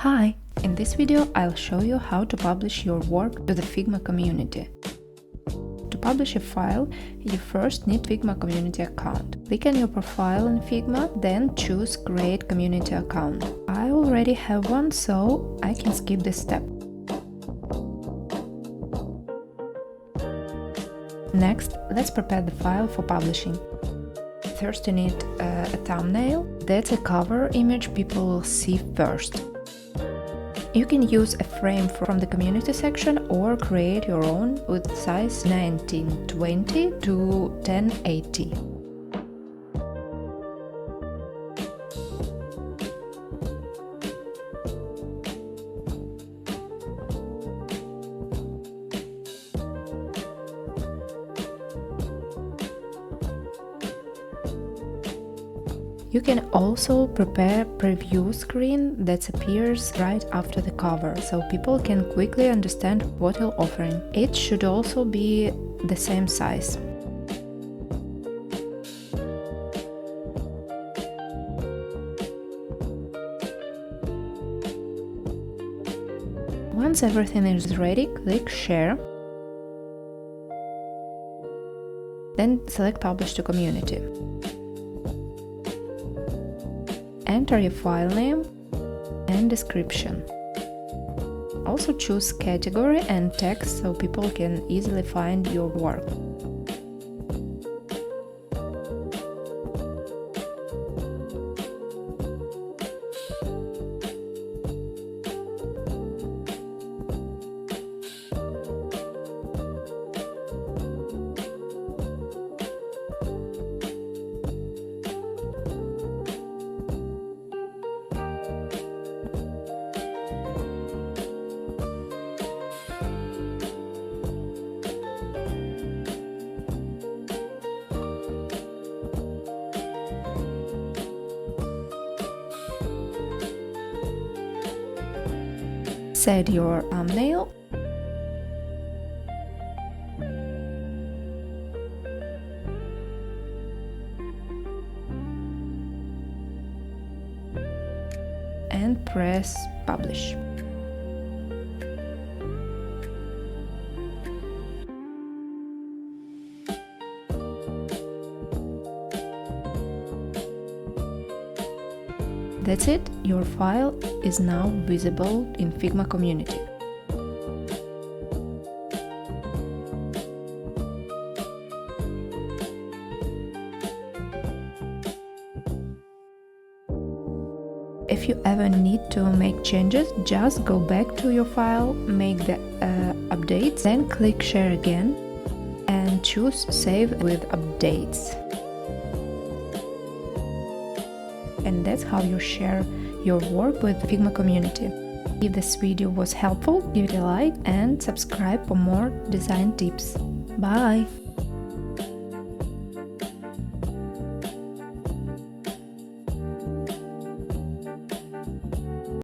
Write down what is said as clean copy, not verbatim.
Hi! In this video I'll show you how to publish your work to the Figma community. To publish a file, you first need Figma Community account. Click on your profile in Figma, then choose Create Community Account. I already have one, so I can skip this step. Next, let's prepare the file for publishing. First you need a thumbnail. That's a cover image people will see first. You can use a frame from the community section or create your own with size 1920 to 1080. You can also prepare a preview screen that appears right after the cover, so people can quickly understand what you're offering. It should also be the same size. Once everything is ready, click Share. Then select Publish to Community. Enter your file name and description. Also choose category and text so people can easily find your work. Set your thumbnail. And press Publish. That's it, your file is now visible in Figma Community. If you ever need to make changes, just go back to your file, make the updates, then click Share again and choose Save with Updates. And that's how you share your work with the Figma community. If this video was helpful, give it a like and subscribe for more design tips. Bye!